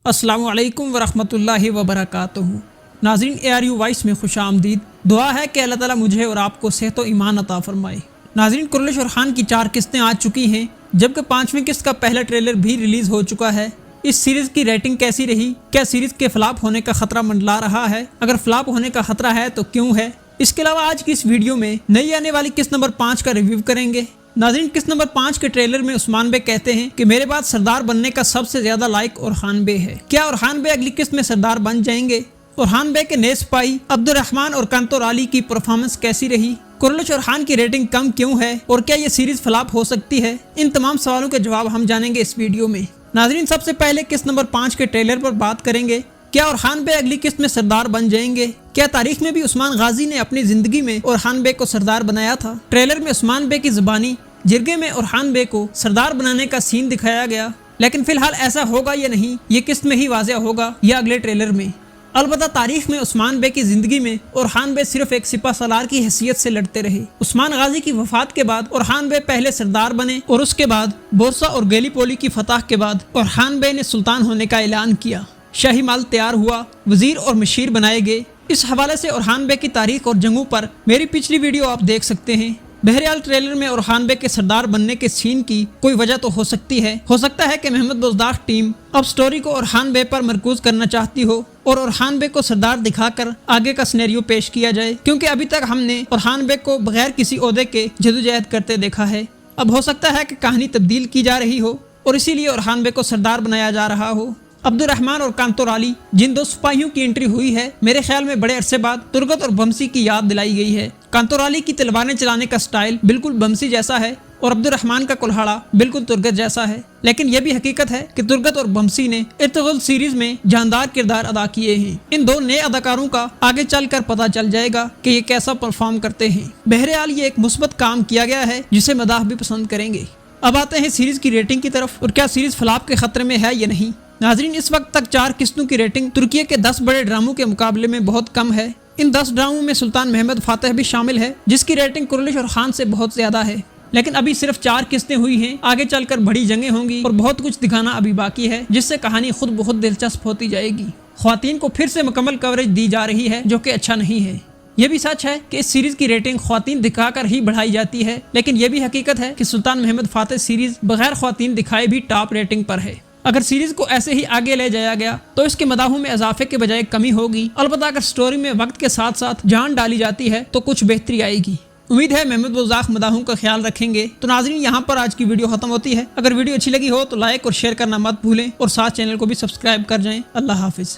अस्सलामु अलैकुम वरहमतुल्लाहि वबरकातुहू। नाज़रीन ARU वॉइस में खुश आमदीद। दुआ है कि अल्लाह ताला मुझे और आपको सेहत और ईमान अता फरमाए। नाज़रीन, कुरैश और खान की 4 किस्तें आ चुकी हैं, जबकि 5वीं किस्त का पहला ट्रेलर भी रिलीज़ हो चुका है। इस सीरीज़ की रेटिंग कैसी रही? क्या सीरीज़ के फ्लॉप होने का खतरा मंडला रहा है? अगर फ्लॉप होने का खतरा है तो क्यों है? इसके अलावा आज की इस वीडियो में नई आने वाली किस्त नंबर 5 का रिव्यू करेंगे। नाज़रीन, किस्त नंबर 5 के ट्रेलर में उस्मान बे कहते हैं कि मेरे बाद सरदार बनने का सबसे ज्यादा लायक ओरहान बे है। क्या ओरहान बे अगली किस्त में सरदार बन जाएंगे? ओरहान बे के नए सिपाही अब्दुर्रहमान और कांतोर अली की परफॉर्मेंस कैसी रही? कुरैश और खान की रेटिंग कम क्यों है और क्या ये सीरीज फ्लॉप हो सकती है? इन तमाम सवालों के जवाब हम जानेंगे इस वीडियो में। नाज़रीन, सबसे पहले किस्त नंबर 5 के ट्रेलर पर बात करेंगे। क्या ओरहान बे अगली किस्त में सरदार बन जाएंगे? क्या तारीख में भी उस्मान गाजी ने अपनी जिंदगी में ओरहान बे को सरदार बनाया था? ट्रेलर में उस्मान बे की जुबानी जिरगे में ओरहान बे को सरदार बनाने का सीन दिखाया गया, लेकिन फिलहाल ऐसा होगा या नहीं ये किस्त में ही वाज़ेह होगा या अगले ट्रेलर में। अलबत्ता तारीख में उस्मान बे की जिंदगी में ओरहान बे सिर्फ एक सिपा सलार की हैसियत से लड़ते रहे। उस्मान गाजी की वफात के बाद ओरहान बे पहले सरदार बने और उसके बाद बोरसा और गेलीपोली की फतह के बाद ओरहान बे ने सुल्तान होने का ऐलान किया। शाही माल तैयार हुआ, वजीर और मशीर बनाए गए। इस हवाले से ओरहान बे की तारीख और जंगों पर मेरी पिछली वीडियो आप देख सकते हैं। बहरहाल ट्रेलर में ओरहान बे के सरदार बनने के सीन की कोई वजह तो हो सकती है। हो सकता है कि महमद बुज़दाख टीम अब स्टोरी को ओरहान बे पर मरकूज करना चाहती हो और ओरहान बे को सरदार दिखाकर आगे का सिनेरियो पेश किया जाए, क्योंकि अभी तक हमने ओरहान बे को बगैर किसी ओहदे के जदोजहद करते देखा है। अब हो सकता है कि कहानी तब्दील की जा रही हो और इसीलिए ओरहान बे को सरदार बनाया जा रहा हो। अब्दुर्रहमान और कांतोर अली जिन 2 सिपाहियों की एंट्री हुई है, मेरे ख्याल में बड़े अरसे बाद तुर्गत और बमसी की याद दिलाई गई है। कांतोर अली की तलवारें चलाने का स्टाइल बिल्कुल बमसी जैसा है और अब्दुर्रहमान का कुल्हाड़ा बिल्कुल तुर्गत जैसा है, लेकिन यह भी हकीकत है कि तुर्गत और बमसी ने इर्तुगरुल सीरीज में जानदार किरदार अदा किए हैं। इन 2 नए अदाकारों का आगे चलकर पता चल जाएगा कि ये कैसा परफॉर्म करते हैं। बहरहाल ये एक मुस्बत काम किया गया है जिसे मदाह भी पसंद करेंगे। अब आते हैं सीरीज की रेटिंग की तरफ और क्या सीरीज फ्लॉप के खतरे में है या नहीं। नाज़रीन, इस वक्त तक 4 किस्तों की रेटिंग तुर्की के 10 बड़े ड्रामों के मुकाबले में बहुत कम है। इन 10 ड्रामों में सुल्तान महमद फातह भी शामिल है, जिसकी रेटिंग कुरैश और खान से बहुत ज्यादा है। लेकिन अभी सिर्फ 4 किस्तें हुई हैं, आगे चलकर बड़ी जंगें होंगी और बहुत कुछ दिखाना अभी बाकी है, जिससे कहानी खुद बहुत दिलचस्प होती जाएगी। ख्वातीन को फिर से मुकम्मल कवरेज दी जा रही है, जो कि अच्छा नहीं है। यह भी सच है कि इस सीरीज की रेटिंग ख्वातीन दिखाकर ही बढ़ाई जाती है, लेकिन यह भी हकीकत है कि सुल्तान महमद फातह सीरीज बगैर ख्वातीन दिखाए भी टॉप रेटिंग पर है। अगर सीरीज को ऐसे ही आगे ले जाया गया तो इसके मदाहों में इजाफे के बजाय कमी होगी। अलबत्ता अगर स्टोरी में वक्त के साथ साथ जान डाली जाती है तो कुछ बेहतरी आएगी। उम्मीद है महमद बुज़दाख मदाहों का ख्याल रखेंगे। तो नाज़रीन, यहाँ पर आज की वीडियो खत्म होती है। अगर वीडियो अच्छी लगी हो तो लाइक और शेयर करना मत भूलें और साथ चैनल को भी सब्सक्राइब कर जाएं। अल्लाह हाफिज़।